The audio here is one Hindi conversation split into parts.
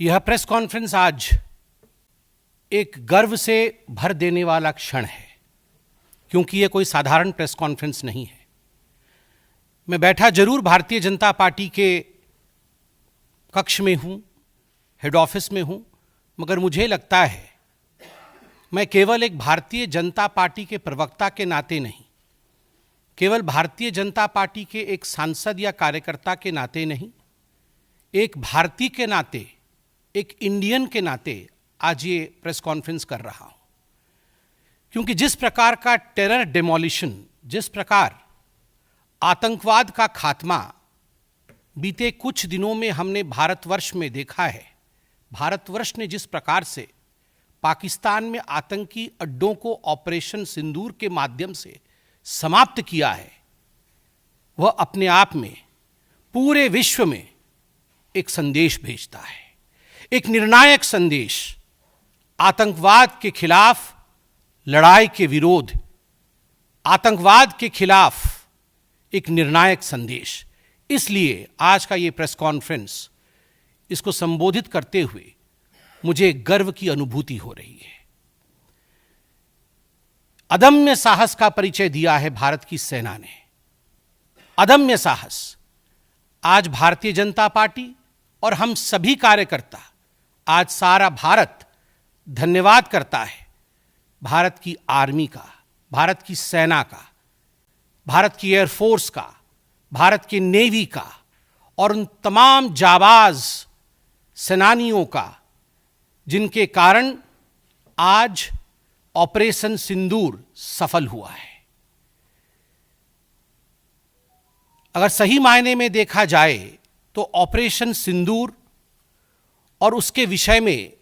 यह प्रेस कॉन्फ्रेंस आज एक गर्व से भर देने वाला क्षण है, क्योंकि यह कोई साधारण प्रेस कॉन्फ्रेंस नहीं है। मैं बैठा जरूर भारतीय जनता पार्टी के कक्ष में हूं, हेड ऑफिस में हूं, मगर मुझे लगता है मैं केवल एक भारतीय जनता पार्टी के प्रवक्ता के नाते नहीं, केवल भारतीय जनता पार्टी के एक सांसद या कार्यकर्ता के नाते नहीं, एक भारतीय के नाते, एक इंडियन के नाते आज ये प्रेस कॉन्फ्रेंस कर रहा हूं। क्योंकि जिस प्रकार का टेरर डेमोलिशन, जिस प्रकार आतंकवाद का खात्मा बीते कुछ दिनों में हमने भारतवर्ष में देखा है, भारतवर्ष ने जिस प्रकार से पाकिस्तान में आतंकी अड्डों को ऑपरेशन सिंदूर के माध्यम से समाप्त किया है, वह अपने आप में पूरे विश्व में एक संदेश भेजता है, एक निर्णायक संदेश। आतंकवाद के खिलाफ लड़ाई के विरोध, आतंकवाद के खिलाफ एक निर्णायक संदेश। इसलिए आज का ये प्रेस कॉन्फ्रेंस, इसको संबोधित करते हुए मुझे गर्व की अनुभूति हो रही है। अदम्य साहस का परिचय दिया है भारत की सेना ने, अदम्य साहस। आज भारतीय जनता पार्टी और हम सभी कार्यकर्ता, आज सारा भारत धन्यवाद करता है भारत की आर्मी का, भारत की सेना का, भारत की एयरफोर्स का, भारत की नेवी का और उन तमाम जाबाज सेनानियों का जिनके कारण आज ऑपरेशन सिंदूर सफल हुआ है। अगर सही मायने में देखा जाए तो ऑपरेशन सिंदूर और उसके विषय में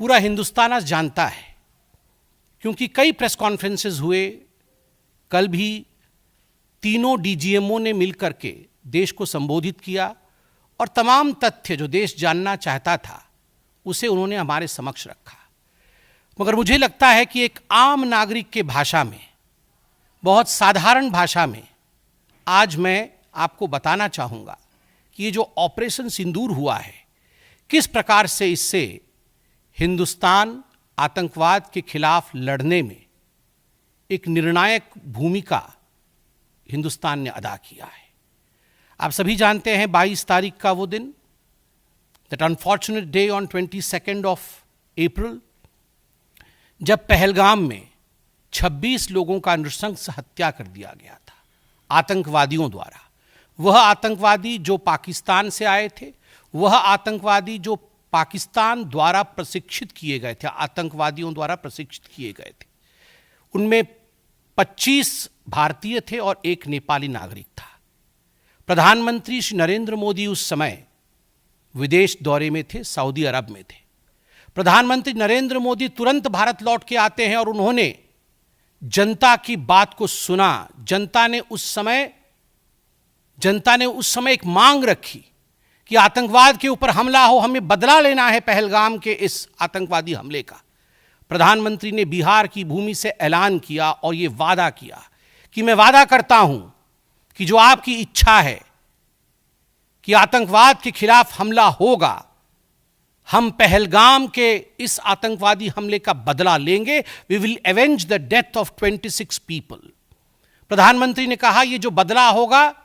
पूरा हिंदुस्तान आज जानता है, क्योंकि कई प्रेस कॉन्फ्रेंसेस हुए। कल भी तीनों डीजीएमओ ने मिलकर के देश को संबोधित किया और तमाम तथ्य जो देश जानना चाहता था उसे उन्होंने हमारे समक्ष रखा। मगर मुझे लगता है कि एक आम नागरिक के भाषा में, बहुत साधारण भाषा में आज मैं आपको बताना चाहूँगा कि ये जो ऑपरेशन सिंदूर हुआ है, किस प्रकार से इससे हिंदुस्तान आतंकवाद के खिलाफ लड़ने में एक निर्णायक भूमिका हिंदुस्तान ने अदा किया है। आप सभी जानते हैं 22 तारीख का वो दिन, that unfortunate day on 22 of April, जब पहलगाम में 26 लोगों का नृशंस हत्या कर दिया गया था आतंकवादियों द्वारा। वह आतंकवादी जो पाकिस्तान से आए थे, वह आतंकवादी जो पाकिस्तान द्वारा प्रशिक्षित किए गए थे, आतंकवादियों द्वारा प्रशिक्षित किए गए थे। उनमें 25 भारतीय थे और एक नेपाली नागरिक था। प्रधानमंत्री श्री नरेंद्र मोदी उस समय विदेश दौरे में थे, सऊदी अरब में थे। प्रधानमंत्री नरेंद्र मोदी तुरंत भारत लौट के आते हैं और उन्होंने जनता की बात को सुना। जनता ने उस समय एक मांग रखी कि आतंकवाद के ऊपर हमला हो, हमें बदला लेना है पहलगाम के इस आतंकवादी हमले का। प्रधानमंत्री ने बिहार की भूमि से ऐलान किया और यह वादा किया कि मैं वादा करता हूं कि जो आपकी इच्छा है कि आतंकवाद के खिलाफ हमला होगा, हम पहलगाम के इस आतंकवादी हमले का बदला लेंगे। We will avenge the death of 26 people. प्रधानमंत्री ने कहा यह जो बदला होगा,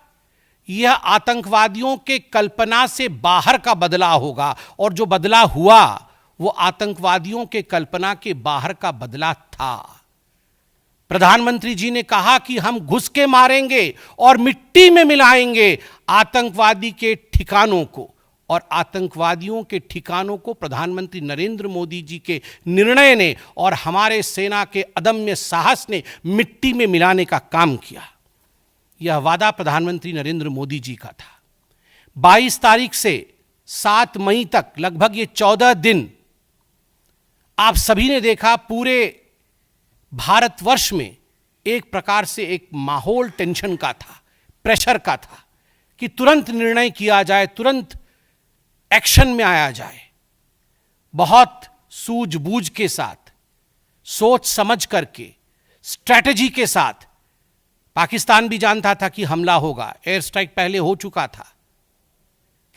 यह आतंकवादियों के कल्पना से बाहर का बदला होगा, और जो बदला हुआ वो आतंकवादियों के कल्पना के बाहर का बदला था। प्रधानमंत्री जी ने कहा कि हम घुस के मारेंगे और मिट्टी में मिलाएंगे आतंकवादी के ठिकानों को, और आतंकवादियों के ठिकानों को प्रधानमंत्री नरेंद्र मोदी जी के निर्णय ने और हमारे सेना के अदम्य साहस ने मिट्टी में मिलाने का काम किया। यह वादा प्रधानमंत्री नरेंद्र मोदी जी का था। 22 तारीख से 7 मई तक लगभग ये 14 दिन आप सभी ने देखा, पूरे भारतवर्ष में एक प्रकार से एक माहौल टेंशन का था, प्रेशर का था कि तुरंत निर्णय किया जाए, तुरंत एक्शन में आया जाए। बहुत सूझबूझ के साथ, सोच समझ करके, स्ट्रैटेजी के साथ पाकिस्तान भी जानता था कि हमला होगा। एयर स्ट्राइक पहले हो चुका था,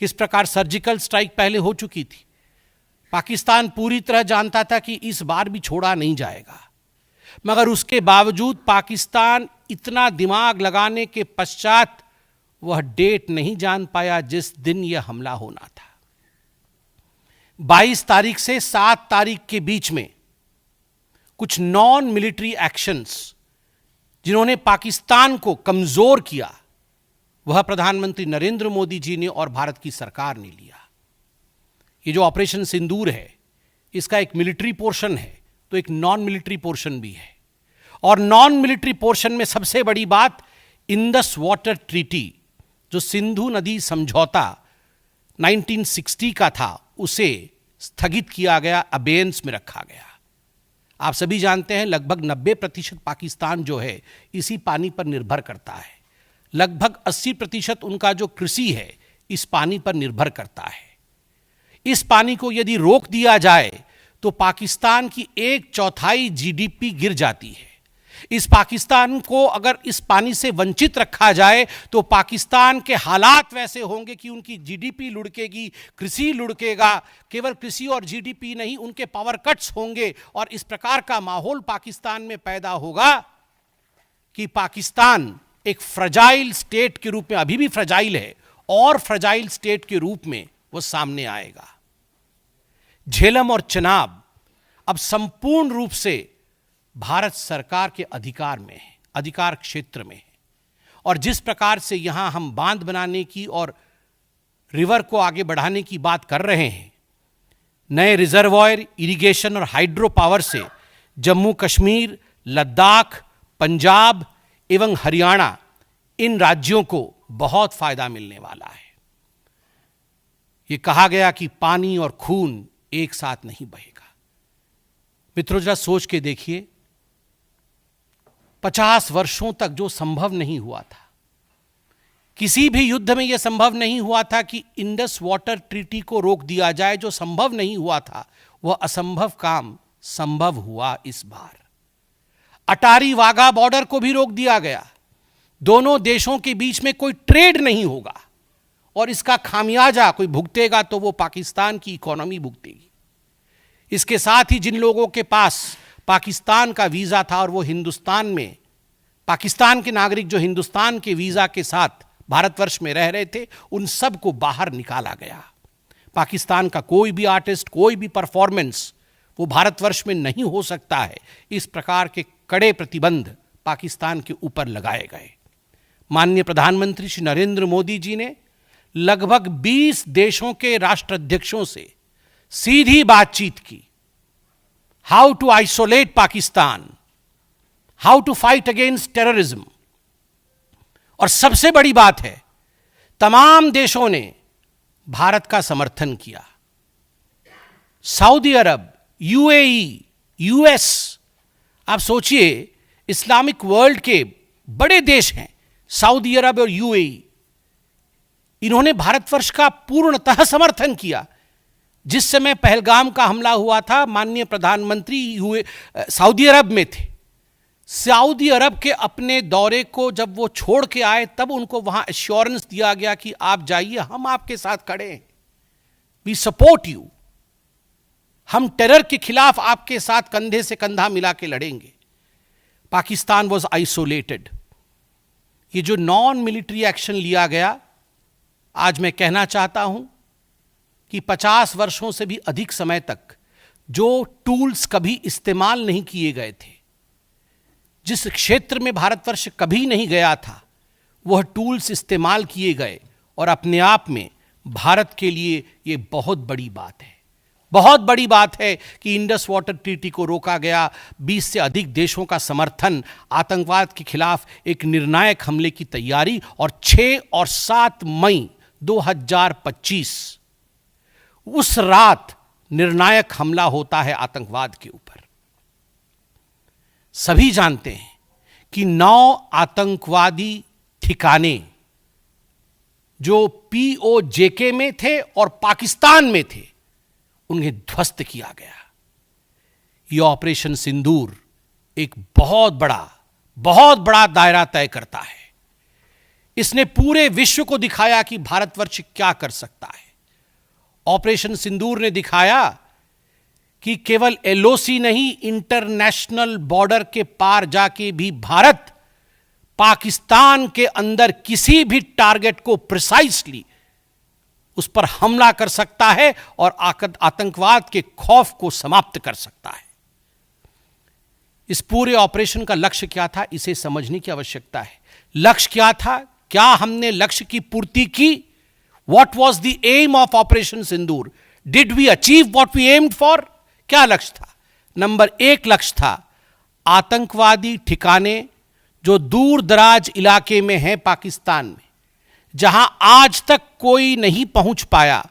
किस प्रकार सर्जिकल स्ट्राइक पहले हो चुकी थी, पाकिस्तान पूरी तरह जानता था कि इस बार भी छोड़ा नहीं जाएगा, मगर उसके बावजूद पाकिस्तान इतना दिमाग लगाने के पश्चात वह डेट नहीं जान पाया जिस दिन यह हमला होना था। 22 तारीख से 7 तारीख के बीच में कुछ नॉन मिलिट्री एक्शंस जिन्होंने पाकिस्तान को कमजोर किया, वह प्रधानमंत्री नरेंद्र मोदी जी ने और भारत की सरकार ने लिया। ये जो ऑपरेशन सिंदूर है, इसका एक मिलिट्री पोर्शन है तो एक नॉन मिलिट्री पोर्शन भी है। और नॉन मिलिट्री पोर्शन में सबसे बड़ी बात इंडस वाटर ट्रीटी, जो सिंधु नदी समझौता 1960 का था, उसे स्थगित किया गया, अबेयंस में रखा गया। आप सभी जानते हैं लगभग 90% पाकिस्तान जो है इसी पानी पर निर्भर करता है। लगभग 80% उनका जो कृषि है इस पानी पर निर्भर करता है। इस पानी को यदि रोक दिया जाए तो पाकिस्तान की 1/4 जीडीपी गिर जाती है। इस पाकिस्तान को अगर इस पानी से वंचित रखा जाए तो पाकिस्तान के हालात वैसे होंगे कि उनकी जीडीपी लुढ़केगी, कृषि लुढ़केगा। केवल कृषि और जीडीपी नहीं, उनके पावर कट्स होंगे और इस प्रकार का माहौल पाकिस्तान में पैदा होगा कि पाकिस्तान एक फ्रजाइल स्टेट के रूप में, अभी भी फ्रजाइल है, और फ्रजाइल स्टेट के रूप में वो सामने आएगा। झेलम और चनाब अब संपूर्ण रूप से भारत सरकार के अधिकार में है, अधिकार क्षेत्र में है। और जिस प्रकार से यहां हम बांध बनाने की और रिवर को आगे बढ़ाने की बात कर रहे हैं, नए रिजर्वॉयर, इरिगेशन और हाइड्रो पावर से जम्मू कश्मीर, लद्दाख, पंजाब एवं हरियाणा, इन राज्यों को बहुत फायदा मिलने वाला है। यह कहा गया कि पानी और खून एक साथ नहीं बहेगा। मित्रों, जरा सोच के देखिए, 50 वर्षों तक जो संभव नहीं हुआ था, किसी भी युद्ध में यह संभव नहीं हुआ था कि इंडस वाटर ट्रीटी को रोक दिया जाए। जो संभव नहीं हुआ था वह असंभव काम संभव हुआ इस बार। अटारी वाघा बॉर्डर को भी रोक दिया गया। दोनों देशों के बीच में कोई ट्रेड नहीं होगा और इसका खामियाजा कोई भुगतेगा तो वो पाकिस्तान की इकोनॉमी भुगतेगी। इसके साथ ही जिन लोगों के पास पाकिस्तान का वीजा था और वो हिंदुस्तान में, पाकिस्तान के नागरिक जो हिंदुस्तान के वीजा के साथ भारतवर्ष में रह रहे थे, उन सब को बाहर निकाला गया। पाकिस्तान का कोई भी आर्टिस्ट, कोई भी परफॉर्मेंस वो भारतवर्ष में नहीं हो सकता है। इस प्रकार के कड़े प्रतिबंध पाकिस्तान के ऊपर लगाए गए। माननीय प्रधानमंत्री श्री नरेंद्र मोदी जी ने लगभग 20 देशों के राष्ट्राध्यक्षों से सीधी बातचीत की। How to isolate Pakistan, how to fight against terrorism. और सबसे बड़ी बात है, तमाम देशों ने भारत का समर्थन किया। सऊदी अरब, यूएई, यूएस, आप सोचिए इस्लामिक वर्ल्ड के बड़े देश हैं सऊदी अरब और यूएई, इन्होंने भारतवर्ष का पूर्णतः समर्थन किया। जिस समय पहलगाम का हमला हुआ था, माननीय प्रधानमंत्री सऊदी अरब में थे। सऊदी अरब के अपने दौरे को जब वो छोड़ के आए, तब उनको वहां एश्योरेंस दिया गया कि आप जाइए, हम आपके साथ खड़े हैं, वी सपोर्ट यू, हम टेरर के खिलाफ आपके साथ कंधे से कंधा मिला के लड़ेंगे। Pakistan was isolated. ये जो नॉन मिलिट्री एक्शन लिया गया, आज मैं कहना चाहता हूं कि 50 वर्षों से भी अधिक समय तक जो टूल्स कभी इस्तेमाल नहीं किए गए थे, जिस क्षेत्र में भारतवर्ष कभी नहीं गया था, वह टूल्स इस्तेमाल किए गए और अपने आप में भारत के लिए ये बहुत बड़ी बात है। बहुत बड़ी बात है कि इंडस वाटर ट्रीटी को रोका गया। 20 से अधिक देशों का समर्थन, आतंकवाद के खिलाफ एक निर्णायक हमले की तैयारी, और 6 और 7 मई 2025 उस रात निर्णायक हमला होता है आतंकवाद के ऊपर। सभी जानते हैं कि 9 आतंकवादी ठिकाने जो पीओजेके में थे और पाकिस्तान में थे, उन्हें ध्वस्त किया गया। यह ऑपरेशन सिंदूर एक बहुत बड़ा दायरा तय करता है। इसने पूरे विश्व को दिखाया कि भारतवर्ष क्या कर सकता है। ऑपरेशन सिंदूर ने दिखाया कि केवल एलओसी नहीं, इंटरनेशनल बॉर्डर के पार जाके भी भारत पाकिस्तान के अंदर किसी भी टारगेट को प्रिसाइसली उस पर हमला कर सकता है और आतंकवाद के खौफ को समाप्त कर सकता है। इस पूरे ऑपरेशन का लक्ष्य क्या था, इसे समझने की आवश्यकता है। लक्ष्य क्या था? क्या हमने लक्ष्य की पूर्ति की? What was the aim of operation Sindoor? Did we achieve what we aimed for? क्या लक्ष्य था? नंबर 1 लक्ष्य था आतंकवादी ठिकाने जो दूर दराज इलाके में हैं पाकिस्तान में, जहां आज तक कोई नहीं पहुंच पाया,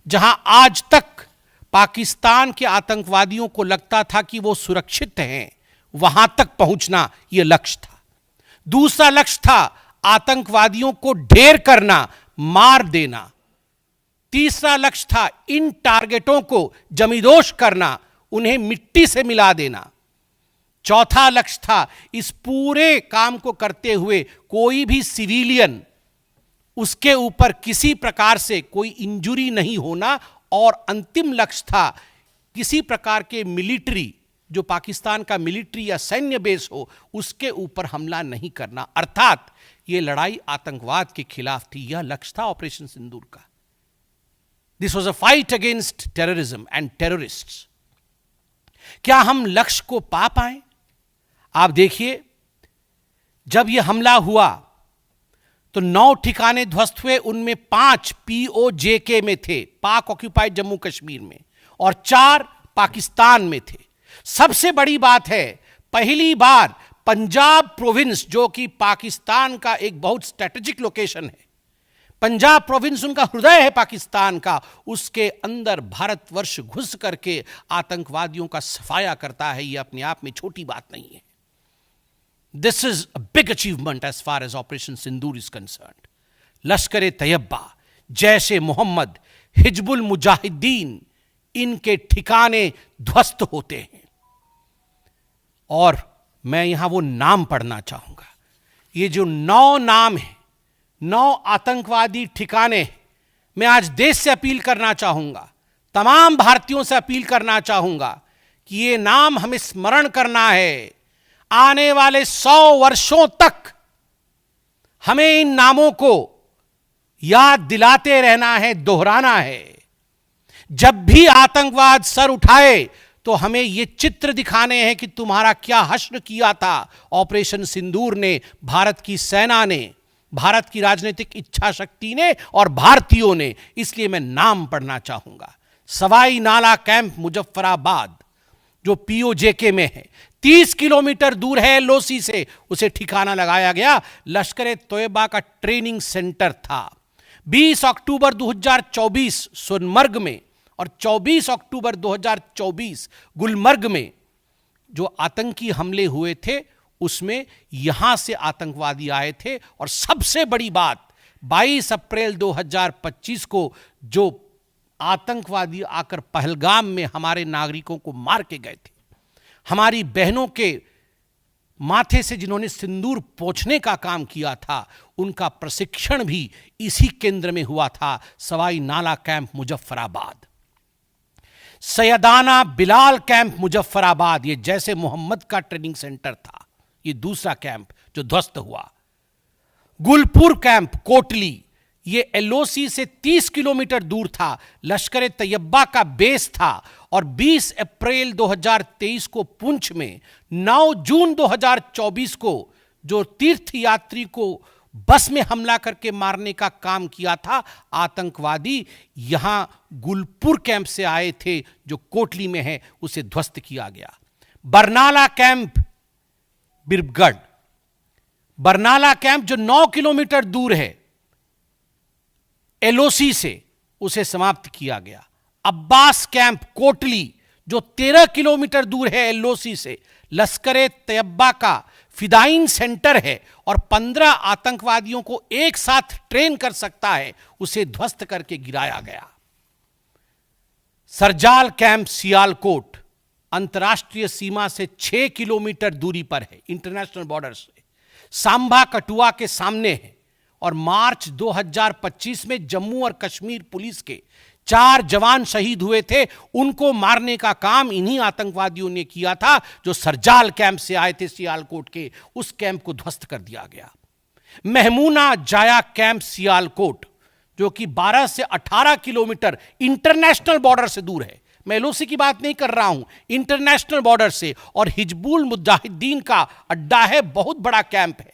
जहां आज तक पाकिस्तान के आतंकवादियों को लगता था कि वो सुरक्षित हैं, वहां तक पहुंचना यह लक्ष्य था। दूसरा लक्ष्य था आतंकवादियों को ढेर करना, मार देना। तीसरा लक्ष्य था इन टारगेटों को जमींदोज करना, उन्हें मिट्टी से मिला देना। चौथा लक्ष्य था इस पूरे काम को करते हुए कोई भी सिविलियन, उसके ऊपर किसी प्रकार से कोई इंजुरी नहीं होना। और अंतिम लक्ष्य था किसी प्रकार के मिलिट्री, जो पाकिस्तान का मिलिट्री या सैन्य बेस हो, उसके ऊपर हमला नहीं करना। अर्थात यह लड़ाई आतंकवाद के खिलाफ थी। यह लक्ष्य था ऑपरेशन सिंदूर का। This was a fight against terrorism and terrorists. क्या हम लक्ष्य को पा पाए? आप देखिए, जब यह हमला हुआ तो 9 ठिकाने ध्वस्त हुए, उनमें 5 POJK में थे, पाक ऑक्यूपाइड जम्मू कश्मीर में, और 4 पाकिस्तान में थे। सबसे बड़ी बात है, पहली बार पंजाब प्रोविंस, जो कि पाकिस्तान का एक बहुत स्ट्रेटेजिक लोकेशन है, पंजाब प्रोविंस उनका हृदय है पाकिस्तान का, उसके अंदर भारतवर्ष घुस करके आतंकवादियों का सफाया करता है। यह अपने आप में छोटी बात नहीं है। This is a big achievement as far as operation Sindoor is concerned. Lashkar Taiba, Jaish ए मोहम्मद, हिजबुल मुजाहिदीन, इनके ठिकाने ध्वस्त होते हैं। और मैं यहां वो नाम पढ़ना चाहूंगा। ये जो 9 नाम है, 9 आतंकवादी ठिकाने, मैं आज देश से अपील करना चाहूंगा, तमाम भारतीयों से अपील करना चाहूंगा कि ये नाम हमें स्मरण करना है। आने वाले 100 वर्षों तक हमें इन नामों को याद दिलाते रहना है, दोहराना है। जब भी आतंकवाद सर उठाए तो हमें ये चित्र दिखाने हैं कि तुम्हारा क्या हश्र किया था ऑपरेशन सिंदूर ने, भारत की सेना ने, भारत की राजनीतिक इच्छा शक्ति ने और भारतीयों ने। इसलिए मैं नाम पढ़ना चाहूंगा। सवाई नाला कैंप मुजफ्फराबाद, जो POJK में है, 30 किलोमीटर दूर है एलओसी से, उसे ठिकाना लगाया गया। लश्कर तैयबा का ट्रेनिंग सेंटर था। 20 अक्टूबर 2024 सोनमर्ग में और 24 अक्टूबर 2024 गुलमर्ग में जो आतंकी हमले हुए थे, उसमें यहां से आतंकवादी आए थे। और सबसे बड़ी बात, 22 अप्रैल 2025 को जो आतंकवादी आकर पहलगाम में हमारे नागरिकों को मार के गए थे, हमारी बहनों के माथे से जिन्होंने सिंदूर पोंछने का काम किया था, उनका प्रशिक्षण भी इसी केंद्र में हुआ था, सवाई नाला कैंप मुजफ्फराबाद। सैयदाना बिलाल कैंप मुजफ्फराबाद, ये जैसे मोहम्मद का ट्रेनिंग सेंटर था, ये दूसरा कैंप जो ध्वस्त हुआ। गुलपुर कैंप कोटली, ये एलओसी से 30 किलोमीटर दूर था, लश्कर तैयबा का बेस था। और 20 अप्रैल 2023 को पुंछ में, 9 जून 2024 को जो तीर्थ यात्री को बस में हमला करके मारने का काम किया था आतंकवादी, यहां गुलपुर कैंप से आए थे जो कोटली में है, उसे ध्वस्त किया गया। बरनाला कैंप बिरगढ़, बरनाला कैंप जो 9 किलोमीटर दूर है एलओसी से, उसे समाप्त किया गया। अब्बास कैंप कोटली जो 13 किलोमीटर दूर है एलओसी से, लश्कर तैयबा का फिदाइन सेंटर है और 15 आतंकवादियों को एक साथ ट्रेन कर सकता है, उसे ध्वस्त करके गिराया गया। सरजाल कैंप सियालकोट अंतर्राष्ट्रीय सीमा से 6 किलोमीटर दूरी पर है, इंटरनेशनल बॉर्डर से। सांभा कठुआ के सामने है। और मार्च 2025 में जम्मू और कश्मीर पुलिस के 4 जवान शहीद हुए थे, उनको मारने का काम इन्हीं आतंकवादियों ने किया था जो सरजाल कैंप से आए थे सियालकोट के। उस कैंप को ध्वस्त कर दिया गया। महमूना जाया कैंप सियालकोट, जो कि 12 से 18 किलोमीटर इंटरनेशनल बॉर्डर से दूर है, मैं एलओसी की बात नहीं कर रहा हूं, इंटरनेशनल बॉर्डर से, और हिजबुल मुजाहिदीन का अड्डा है, बहुत बड़ा कैंप है।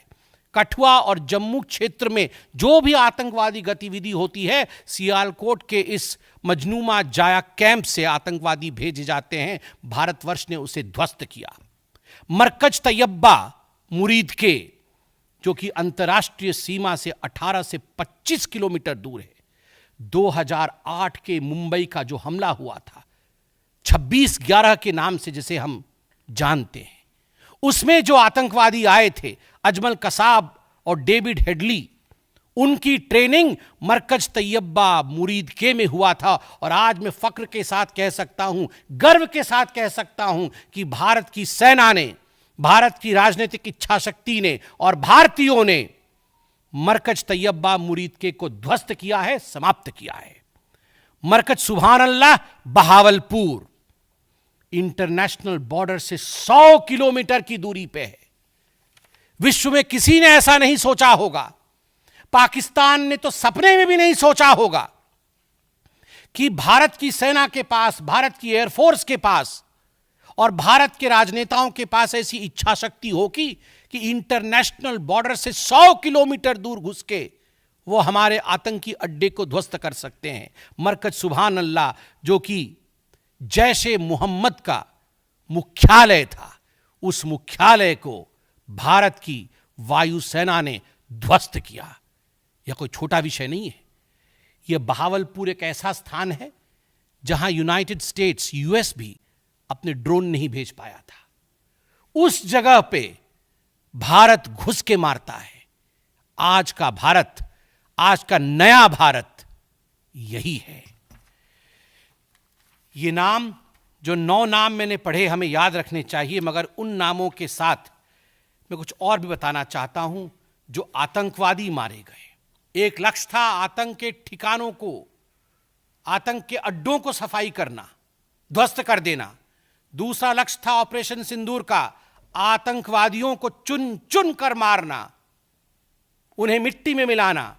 कठुआ और जम्मू क्षेत्र में जो भी आतंकवादी गतिविधि होती है, सियालकोट के इस मजनूमा जाया कैंप से आतंकवादी भेजे जाते हैं। भारतवर्ष ने उसे ध्वस्त किया। मरकज तैयबा मुरीद के, जो कि अंतर्राष्ट्रीय सीमा से 18 से 25 किलोमीटर दूर है, 2008 के मुंबई का जो हमला हुआ था, 26/11 के नाम से जिसे हम जानते हैं, उसमें जो आतंकवादी आए थे, अजमल कसाब और डेविड हेडली, उनकी ट्रेनिंग मरकज तैयबा मुरीद के में हुआ था। और आज मैं फक्र के साथ कह सकता हूं, गर्व के साथ कह सकता हूं कि भारत की सेना ने, भारत की राजनीतिक इच्छा शक्ति ने और भारतीयों ने मरकज तैयबा मुरीद के को ध्वस्त किया है, समाप्त किया है। मरकज सुभान अल्लाह बहावलपुर इंटरनेशनल बॉर्डर से 100 किलोमीटर की दूरी पे है। विश्व में किसी ने ऐसा नहीं सोचा होगा, पाकिस्तान ने तो सपने में भी नहीं सोचा होगा कि भारत की सेना के पास, भारत की एयरफोर्स के पास और भारत के राजनेताओं के पास ऐसी इच्छा शक्ति होगी कि इंटरनेशनल बॉर्डर से 100 किलोमीटर दूर घुस के वो हमारे आतंकी अड्डे को ध्वस्त कर सकते हैं। मरकज सुभान अल्लाह, जो कि जैशे मोहम्मद का मुख्यालय था, उस मुख्यालय को भारत की वायुसेना ने ध्वस्त किया। यह कोई छोटा विषय नहीं है। यह बहावलपुर एक ऐसा स्थान है जहां यूनाइटेड स्टेट्स, यूएस भी अपने ड्रोन नहीं भेज पाया था। उस जगह पे भारत घुस के मारता है। आज का भारत, आज का नया भारत यही है। ये नाम, जो 9 नाम मैंने पढ़े, हमें याद रखने चाहिए, मगर उन नामों के साथ मैं कुछ और भी बताना चाहता हूं। जो आतंकवादी मारे गए, एक लक्ष्य था आतंक के ठिकानों को, आतंक के अड्डों को सफाई करना, ध्वस्त कर देना। दूसरा लक्ष्य था ऑपरेशन सिंदूर का, आतंकवादियों को चुन चुन कर मारना, उन्हें मिट्टी में मिलाना।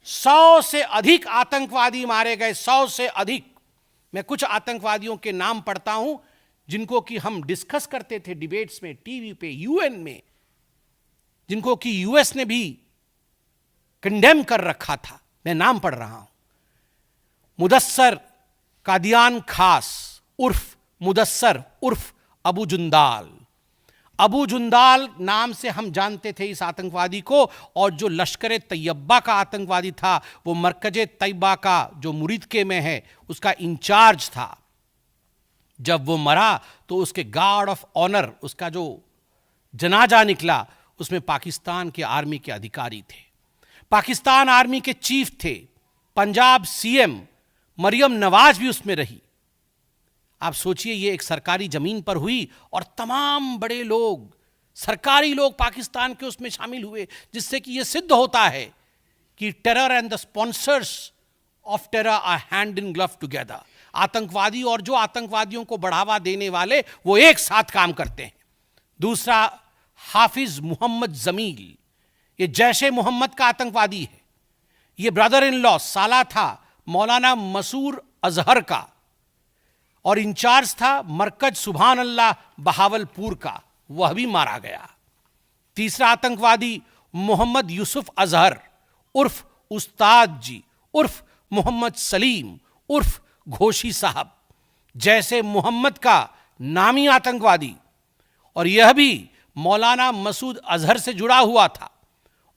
100 से अधिक आतंकवादी मारे गए, 100 से अधिक। मैं कुछ आतंकवादियों के नाम पढ़ता हूं जिनको कि हम डिस्कस करते थे डिबेट्स में, टीवी पे, यूएन में, जिनको कि यूएस ने भी कंडेम कर रखा था। मैं नाम पढ़ रहा हूं। मुदस्सर कादियान खास उर्फ मुदस्सर उर्फ अबू जुंदाल। अबू जुंदाल नाम से हम जानते थे इस आतंकवादी को। और जो लश्कर तैयबा का आतंकवादी था, वो मरकज तैयबा का जो मुरीद के में है, उसका इंचार्ज था। जब वो मरा तो उसके गार्ड ऑफ ऑनर, उसका जो जनाजा निकला, उसमें पाकिस्तान के आर्मी के अधिकारी थे, पाकिस्तान आर्मी के चीफ थे, पंजाब सीएम मरियम नवाज भी उसमें रही। आप सोचिए, ये एक सरकारी जमीन पर हुई और तमाम बड़े लोग, सरकारी लोग पाकिस्तान के उसमें शामिल हुए, जिससे कि यह सिद्ध होता है कि terror and the sponsors of terror are hand in glove together. आतंकवादी और जो आतंकवादियों को बढ़ावा देने वाले, वो एक साथ काम करते हैं। दूसरा, हाफिज मोहम्मद जमील, ये जैशे मोहम्मद का आतंकवादी है। ये ब्रदर इन लॉ, साला था मौलाना मसूर अजहर का, और इंचार्ज था मरकज सुभान अल्लाह बहावलपुर का, वह भी मारा गया। तीसरा आतंकवादी मोहम्मद यूसुफ अजहर उर्फ उस्ताद जी उर्फ मोहम्मद सलीम उर्फ घोशी साहब, जैसे मोहम्मद का नामी आतंकवादी, और यह भी मौलाना मसूद अजहर से जुड़ा हुआ था,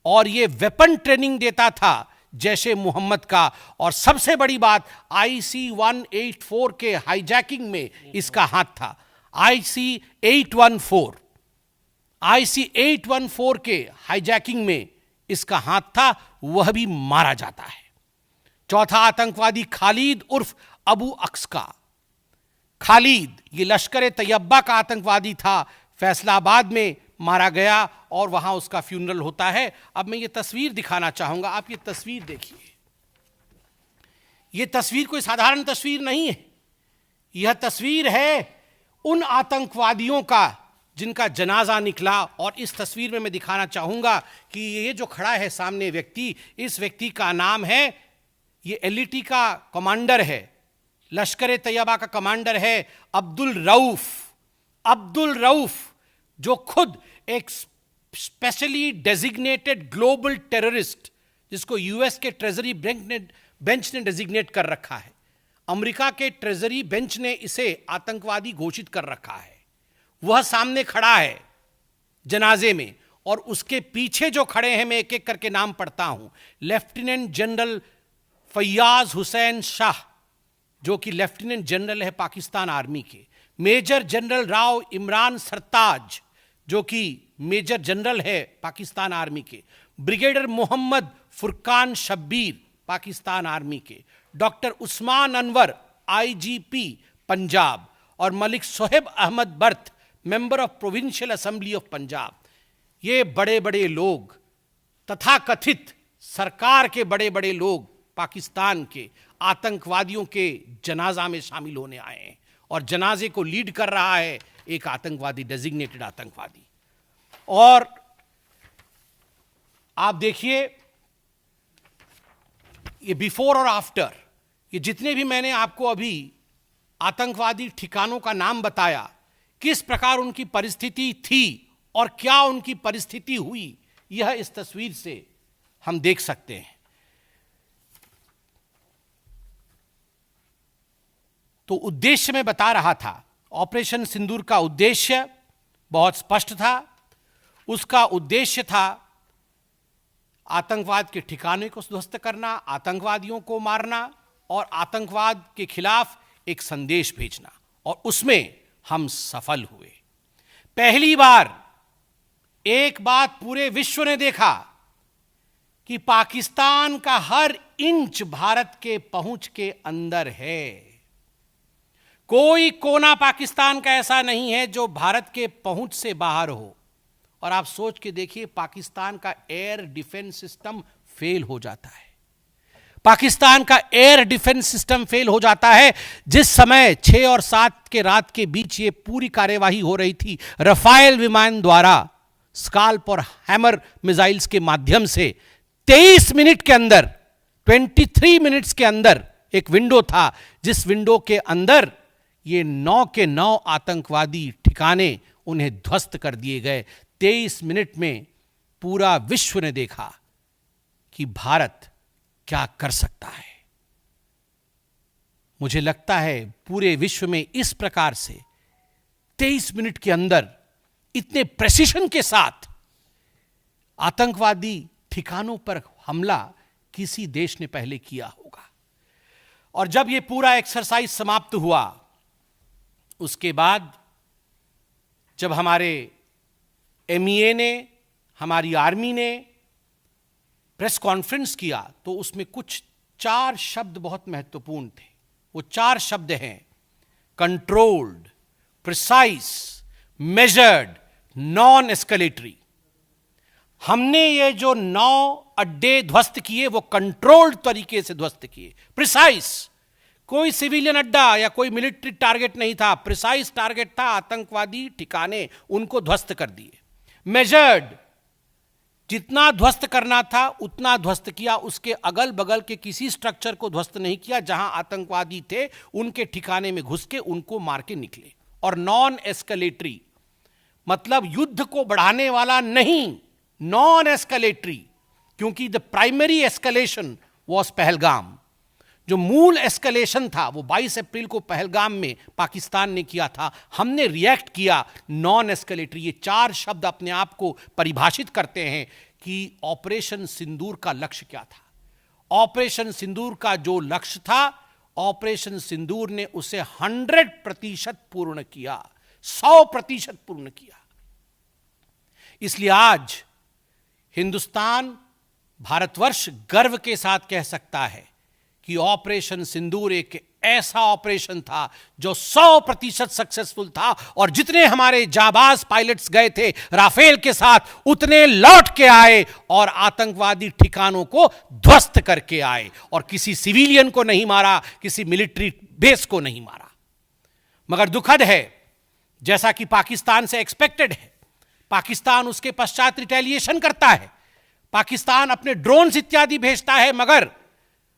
और यह वेपन ट्रेनिंग देता था जैशे मोहम्मद का। और सबसे बड़ी बात, IC 184 के हाईजैकिंग में इसका हाथ था। IC 814 के हाईजैकिंग में इसका हाथ था, वह भी मारा जाता है। चौथा आतंकवादी खालिद उर्फ अबू अक्स का। खालिद ये लश्कर तैयबा का आतंकवादी था, फैसलाबाद में मारा गया और वहां उसका फ्यूनरल होता है। अब मैं ये तस्वीर दिखाना चाहूंगा, आप ये तस्वीर देखिए। यह तस्वीर कोई साधारण तस्वीर नहीं है। यह तस्वीर है उन आतंकवादियों का जिनका जनाजा निकला। और इस तस्वीर में मैं दिखाना चाहूंगा कि ये जो खड़ा है सामने व्यक्ति, इस व्यक्ति का नाम है, ये एलईटी का कमांडर है, लश्कर तैयबा का कमांडर है, अब्दुल रऊफ। अब्दुल रऊफ जो खुद एक स्पेशली डेजिग्नेटेड ग्लोबल टेररिस्ट, जिसको यूएस के ट्रेजरी बेंच ने डेजिग्नेट कर रखा है, अमेरिका के ट्रेजरी बेंच ने इसे आतंकवादी घोषित कर रखा है, वह सामने खड़ा है जनाजे में। और उसके पीछे जो खड़े हैं, मैं एक एक करके नाम पढ़ता हूं। लेफ्टिनेंट जनरल फैयाज हुसैन शाह, जो कि लेफ्टिनेंट जनरल है पाकिस्तान आर्मी के। मेजर जनरल राव इमरान सरताज, जो कि मेजर जनरल है पाकिस्तान आर्मी के। ब्रिगेडियर मोहम्मद फुरकान शब्बीर, पाकिस्तान आर्मी के। Doctor Usman Anwar, IGP Punjab. और Malik Sohaib Ahmed Barth, member of provincial assembly of Punjab. ये बड़े बड़े लोग, तथाकथित सरकार के बड़े बड़े लोग, पाकिस्तान के आतंकवादियों के जनाजा में शामिल होने आए हैं। और जनाजे को लीड कर रहा है एक आतंकवादी, डेजिग्नेटेड आतंकवादी। और आप देखिए, ये बिफोर और आफ्टर, ये जितने भी मैंने आपको अभी आतंकवादी ठिकानों का नाम बताया, किस प्रकार उनकी परिस्थिति थी और क्या उनकी परिस्थिति हुई, यह इस तस्वीर से हम देख सकते हैं। तो उद्देश्य मैं बता रहा था, ऑपरेशन सिंदूर का उद्देश्य बहुत स्पष्ट था। उसका उद्देश्य था आतंकवाद के ठिकाने को ध्वस्त करना, आतंकवादियों को मारना और आतंकवाद के खिलाफ एक संदेश भेजना। और उसमें हम सफल हुए। पहली बार एक बात पूरे विश्व ने देखा कि पाकिस्तान का हर इंच भारत के पहुंच के अंदर है। कोई कोना पाकिस्तान का ऐसा नहीं है जो भारत के पहुंच से बाहर हो। और आप सोच के देखिए, पाकिस्तान का एयर डिफेंस सिस्टम फेल हो जाता है। पाकिस्तान का एयर डिफेंस सिस्टम फेल हो जाता है जिस समय 6 और 7 के रात के बीच ये पूरी कार्यवाही हो रही थी। रफाल विमान द्वारा स्काल्प और हैमर मिसाइल्स के माध्यम से 23 मिनट के अंदर, 23 मिनट्स के अंदर एक विंडो था, जिस विंडो के अंदर ये 9 के 9 आतंकवादी ठिकाने उन्हें ध्वस्त कर दिए गए। 23 मिनट में पूरा विश्व ने देखा कि भारत क्या कर सकता है। मुझे लगता है पूरे विश्व में इस प्रकार से 23 मिनट के अंदर इतने प्रेसिशन के साथ आतंकवादी ठिकानों पर हमला किसी देश ने पहले किया होगा। और जब यह पूरा एक्सरसाइज समाप्त हुआ, उसके बाद जब हमारे एमईए ने, हमारी आर्मी ने प्रेस कॉन्फ्रेंस किया, तो उसमें कुछ 4 शब्द बहुत महत्वपूर्ण थे। वो 4 शब्द हैं: controlled, precise, measured, non escalatory. हमने ये जो 9 अड्डे ध्वस्त किए, वो कंट्रोल्ड तरीके से ध्वस्त किए। प्रिसाइज, कोई सिविलियन अड्डा या कोई मिलिट्री टारगेट नहीं था, प्रिसाइज टारगेट था, आतंकवादी ठिकाने, उनको ध्वस्त कर दिए। मेजर्ड, जितना ध्वस्त करना था उतना ध्वस्त किया, उसके अगल बगल के किसी स्ट्रक्चर को ध्वस्त नहीं किया। जहां आतंकवादी थे उनके ठिकाने में घुस के उनको मार के निकले। और नॉन एस्केलेटरी, मतलब युद्ध को बढ़ाने वाला नहीं, नॉन एस्केलेटरी, क्योंकि the primary escalation was Pahalgam. जो मूल एस्केलेशन था वो 22 अप्रैल को पहलगाम में पाकिस्तान ने किया था। हमने रिएक्ट किया नॉन एस्केलेटरी। ये 4 शब्द अपने आप को परिभाषित करते हैं कि ऑपरेशन सिंदूर का लक्ष्य क्या था। ऑपरेशन सिंदूर का जो लक्ष्य था, ऑपरेशन सिंदूर ने उसे 100% पूर्ण किया, 100% पूर्ण किया। इसलिए आज हिंदुस्तान, भारतवर्ष गर्व के साथ कह सकता है कि ऑपरेशन सिंदूर एक ऐसा ऑपरेशन था जो 100% सक्सेसफुल था, और जितने हमारे जाबाज पायलट्स गए थे राफेल के साथ, उतने लौट के आए और आतंकवादी ठिकानों को ध्वस्त करके आए, और किसी सिविलियन को नहीं मारा, किसी मिलिट्री बेस को नहीं मारा। मगर दुखद है, जैसा कि पाकिस्तान से एक्सपेक्टेड है, पाकिस्तान उसके पश्चात रिटेलिएशन करता है, पाकिस्तान अपने ड्रोन्स इत्यादि भेजता है, मगर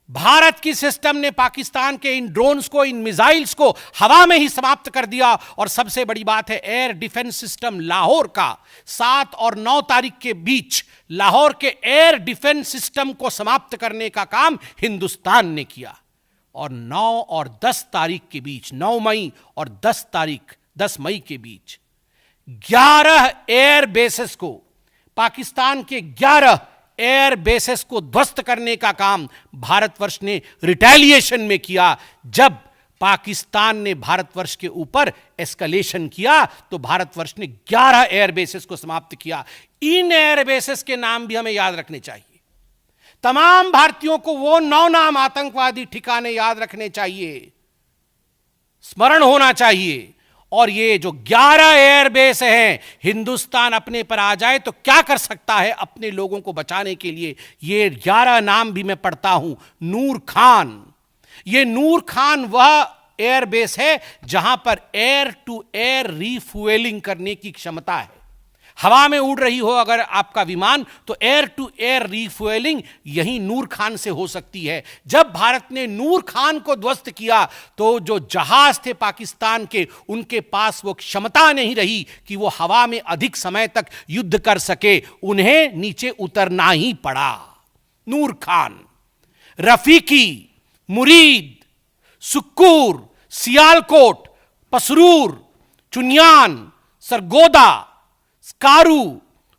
भारत की सिस्टम ने पाकिस्तान के इन ड्रोन्स को, इन मिसाइल्स को हवा में ही समाप्त कर दिया। और सबसे बड़ी बात है, एयर डिफेंस सिस्टम लाहौर का 7 और 9 तारीख के बीच लाहौर के एयर डिफेंस सिस्टम को समाप्त करने का काम हिंदुस्तान ने किया। और 9 और 10 तारीख के बीच, 9 मई और 10 मई के बीच 11 एयर बेसेस को, पाकिस्तान के 11 एयर बेसेस को ध्वस्त करने का काम भारतवर्ष ने रिटेलिएशन में किया। जब पाकिस्तान ने भारतवर्ष के ऊपर एस्केलेशन किया तो भारतवर्ष ने 11 एयर बेसेस को समाप्त किया। इन एयर बेसेस के नाम भी हमें याद रखने चाहिए। तमाम भारतीयों को वो 9 नाम आतंकवादी ठिकाने याद रखने चाहिए, स्मरण होना चाहिए। और ये जो 11 एयरबेस हैं, हिंदुस्तान अपने पर आ जाए तो क्या कर सकता है अपने लोगों को बचाने के लिए। ये 11 नाम भी मैं पढ़ता हूं। नूर खान, ये नूर खान वह एयरबेस है जहां पर एयर टू एयर रीफ्यूएलिंग करने की क्षमता है। हवा में उड़ रही हो अगर आपका विमान, तो एयर टू एयर रीफ्यूएलिंग यही नूर खान से हो सकती है। जब भारत ने नूर खान को ध्वस्त किया तो जो जहाज थे पाकिस्तान के, उनके पास वो क्षमता नहीं रही कि वो हवा में अधिक समय तक युद्ध कर सके, उन्हें नीचे उतरना ही पड़ा। नूर खान, रफीकी, मुरीद, सुक्कूर, सियालकोट, पसरूर, चुनियान, सरगोदा, स्कारू,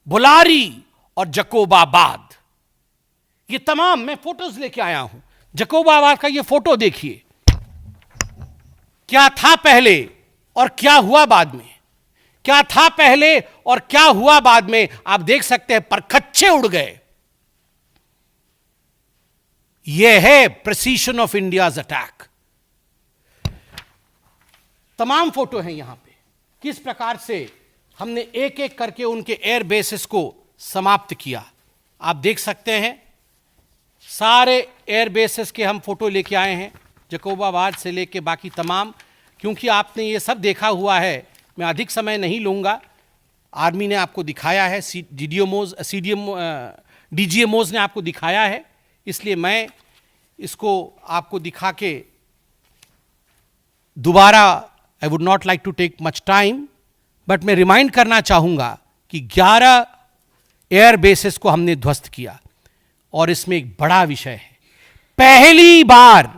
बुलारी और जकोबाबाद, ये तमाम मैं फोटोज लेके आया हूं। जकोबाबाद का ये फोटो देखिए, क्या था पहले और क्या हुआ बाद में, क्या था पहले और क्या हुआ बाद में, आप देख सकते हैं परखच्चे उड़ गए। यह है प्रिसीशन ऑफ इंडियाज अटैक। तमाम फोटो हैं यहां पे, किस प्रकार से हमने एक एक करके उनके एयर बेसेस को समाप्त किया। आप देख सकते हैं सारे एयर बेसेस के हम फोटो लेके आए हैं, जकोबाबाद से लेके बाकी तमाम। क्योंकि आपने ये सब देखा हुआ है, मैं अधिक समय नहीं लूँगा। आर्मी ने आपको दिखाया है, डीजीएमओज ने आपको दिखाया है, इसलिए मैं इसको आपको दिखा के दोबारा I would not like to take much time, but मैं रिमाइंड करना चाहूंगा कि 11 एयर बेसेस को हमने ध्वस्त किया। और इसमें एक बड़ा विषय है, पहली बार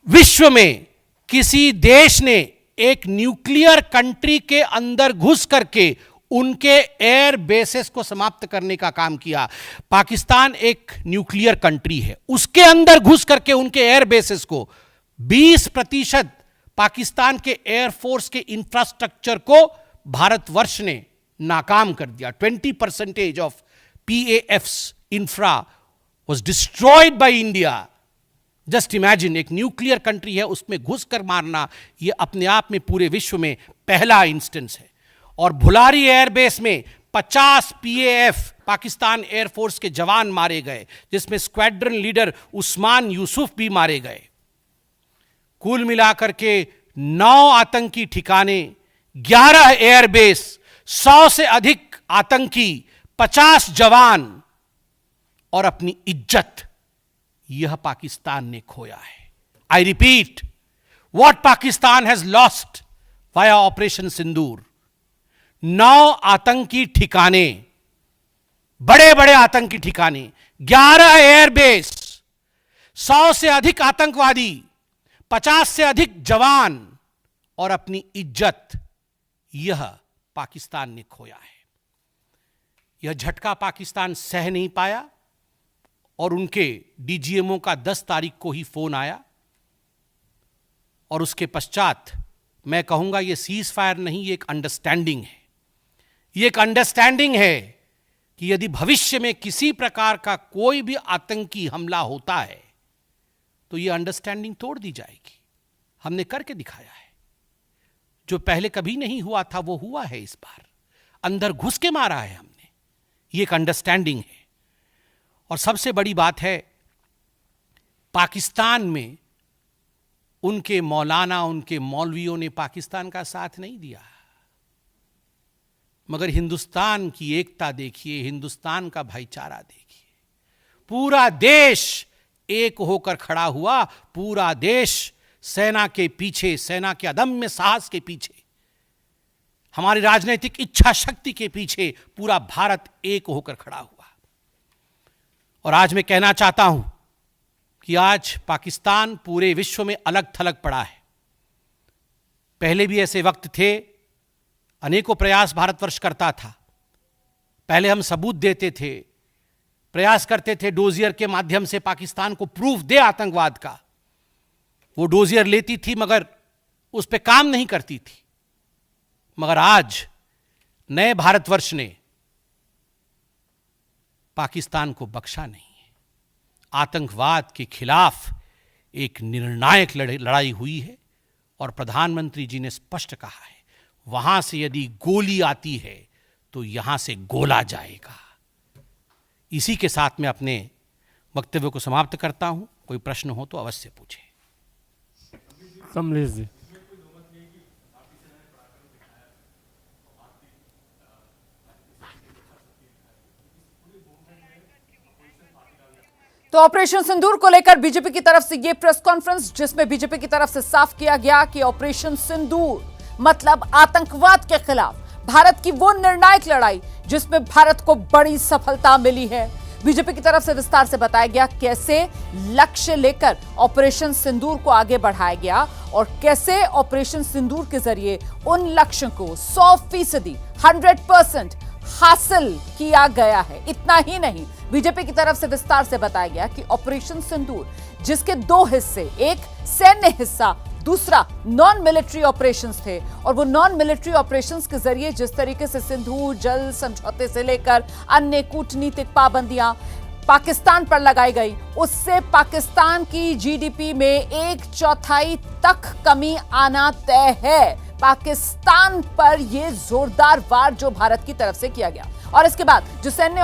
विश्व में किसी देश ने एक न्यूक्लियर कंट्री के अंदर घुस करके उनके एयर बेसेस को समाप्त करने का काम किया। पाकिस्तान एक न्यूक्लियर कंट्री है, उसके अंदर घुस करके उनके एयर बेसेस को 20% पाकिस्तान के एयरफोर्स के इंफ्रास्ट्रक्चर को भारतवर्ष ने नाकाम कर दिया। 20% of PAF's infra was destroyed by India. Just imagine, एक न्यूक्लियर कंट्री है, उसमें घुसकर मारना, यह अपने आप में पूरे विश्व में पहला इंस्टेंस है। और भुलारी एयरबेस में 50 PAF पाकिस्तान एयरफोर्स के जवान मारे गए, जिसमें स्क्वाड्रन लीडर उस्मान यूसुफ भी मारे गए। कुल मिलाकर के 9 आतंकी ठिकाने, 11 एयरबेस, 100 से अधिक आतंकी, 50 जवान और अपनी इज्जत, यह पाकिस्तान ने खोया है। I repeat, what Pakistan has lost via operation Sindoor. 9 आतंकी ठिकाने, बड़े बड़े आतंकी ठिकाने, 11 एयरबेस, 100 से अधिक आतंकवादी, 50 से अधिक जवान और अपनी इज्जत, यह पाकिस्तान ने खोया है। यह झटका पाकिस्तान सह नहीं पाया और उनके डीजीएमओ का 10 तारीख को ही फोन आया। और उसके पश्चात मैं कहूंगा यह सीज फायर नहीं, यह एक अंडरस्टैंडिंग है। यह एक अंडरस्टैंडिंग है कि यदि भविष्य में किसी प्रकार का कोई भी आतंकी हमला होता है तो ये अंडरस्टैंडिंग तोड़ दी जाएगी। हमने करके दिखाया है, जो पहले कभी नहीं हुआ था वो हुआ है इस बार। अंदर घुस के मारा है हमने, ये एक अंडरस्टैंडिंग है। और सबसे बड़ी बात है, पाकिस्तान में उनके मौलाना, उनके मौलवियों ने पाकिस्तान का साथ नहीं दिया, मगर हिंदुस्तान की एकता देखिए, हिंदुस्तान का भाईचारा देखिए। पूरा देश एक होकर खड़ा हुआ, पूरा देश सेना के पीछे, सेना के अदम्य साहस के पीछे, हमारी राजनीतिक इच्छा शक्ति के पीछे पूरा भारत एक होकर खड़ा हुआ। और आज मैं कहना चाहता हूं कि आज पाकिस्तान पूरे विश्व में अलग थलग पड़ा है। पहले भी ऐसे वक्त थे, अनेकों प्रयास भारतवर्ष करता था। पहले हम सबूत देते थे, प्रयास करते थे डोजियर के माध्यम से पाकिस्तान को प्रूफ दे आतंकवाद का। वो डोजियर लेती थी मगर उस पर काम नहीं करती थी। मगर आज नए भारतवर्ष ने पाकिस्तान को बख्शा नहीं है। आतंकवाद के खिलाफ एक निर्णायक लड़ाई हुई है और प्रधानमंत्री जी ने स्पष्ट कहा है, वहां से यदि गोली आती है तो यहां से गोला जाएगा। इसी के साथ मैं अपने वक्तव्य को समाप्त करता हूं। कोई प्रश्न हो तो अवश्य पूछें। कमलेश जी। तो ऑपरेशन सिंदूर को लेकर बीजेपी की तरफ से यह प्रेस कॉन्फ्रेंस, जिसमें बीजेपी की तरफ से साफ किया गया कि ऑपरेशन सिंदूर मतलब आतंकवाद के खिलाफ भारत की वो निर्णायक लड़ाई जिसमें भारत को बड़ी सफलता मिली है। बीजेपी की तरफ से विस्तार से बताया गया कैसे लक्ष्य लेकर ऑपरेशन सिंदूर को आगे बढ़ाया गया और कैसे ऑपरेशन सिंदूर के जरिए उन लक्ष्यों को 100% 100% हासिल किया गया है। इतना ही नहीं, बीजेपी की तरफ से विस्तार से बताया गया कि ऑपरेशन सिंदूर, जिसके दो हिस्से, एक सैन्य हिस्सा, दूसरा नॉन मिलिट्री ऑपरेशंस थे, और वो नॉन मिलिट्री ऑपरेशंस के जरिए जिस तरीके से सिंधु जल समझौते से लेकर अन्य कूटनीतिक पाबंदियां पाकिस्तान पर लगाई गई, उससे पाकिस्तान की जीडीपी में 1/4 तक कमी आना तय है। पाकिस्तान पर यह जोरदार वार जो भारत की तरफ से किया गया, और इसके बाद जो सैन्य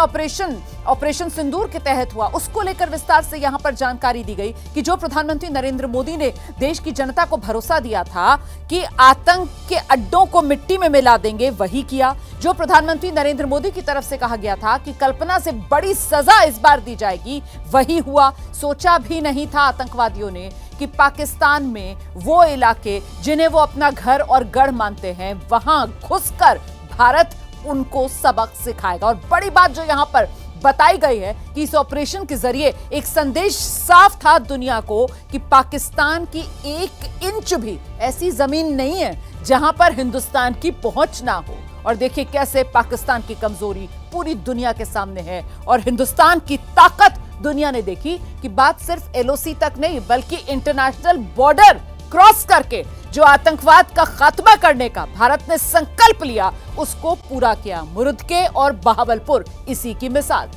ऑपरेशन सिंदूर के तहत हुआ, उसको लेकर विस्तार से यहां पर जानकारी दी गई कि जो प्रधानमंत्री नरेंद्र मोदी ने देश की जनता को भरोसा दिया था कि आतंक के अड्डों को मिट्टी में मिला देंगे, वही किया। जो प्रधानमंत्री नरेंद्र मोदी की तरफ से कहा गया था कि कल्पना से बड़ी सजा इस बार दी जाएगी, वही हुआ। सोचा भी नहीं था आतंकवादियों ने कि पाकिस्तान में वो इलाके जिन्हें वो अपना घर और गढ़ मानते हैं, वहां घुसकर भारत उनको सबक सिखाएगा। और बड़ी बात जो यहां पर बताई गई है कि इस ऑपरेशन के जरिए एक संदेश साफ था दुनिया को कि पाकिस्तान की 1 इंच भी ऐसी जमीन नहीं है जहां पर हिंदुस्तान की पहुंच ना हो। और देखिए कैसे पाकिस्तान की कमजोरी पूरी दुनिया के सामने है और हिंदुस्तान की ताकत दुनिया ने देखी कि बात सिर्फ एलओसी तक नहीं, बल्कि इंटरनेशनल बॉर्डर क्रॉस करके जो आतंकवाद का खात्मा करने का भारत ने संकल्प लिया, उसको पूरा किया। मुरुदके और बहावलपुर इसी की मिसाल।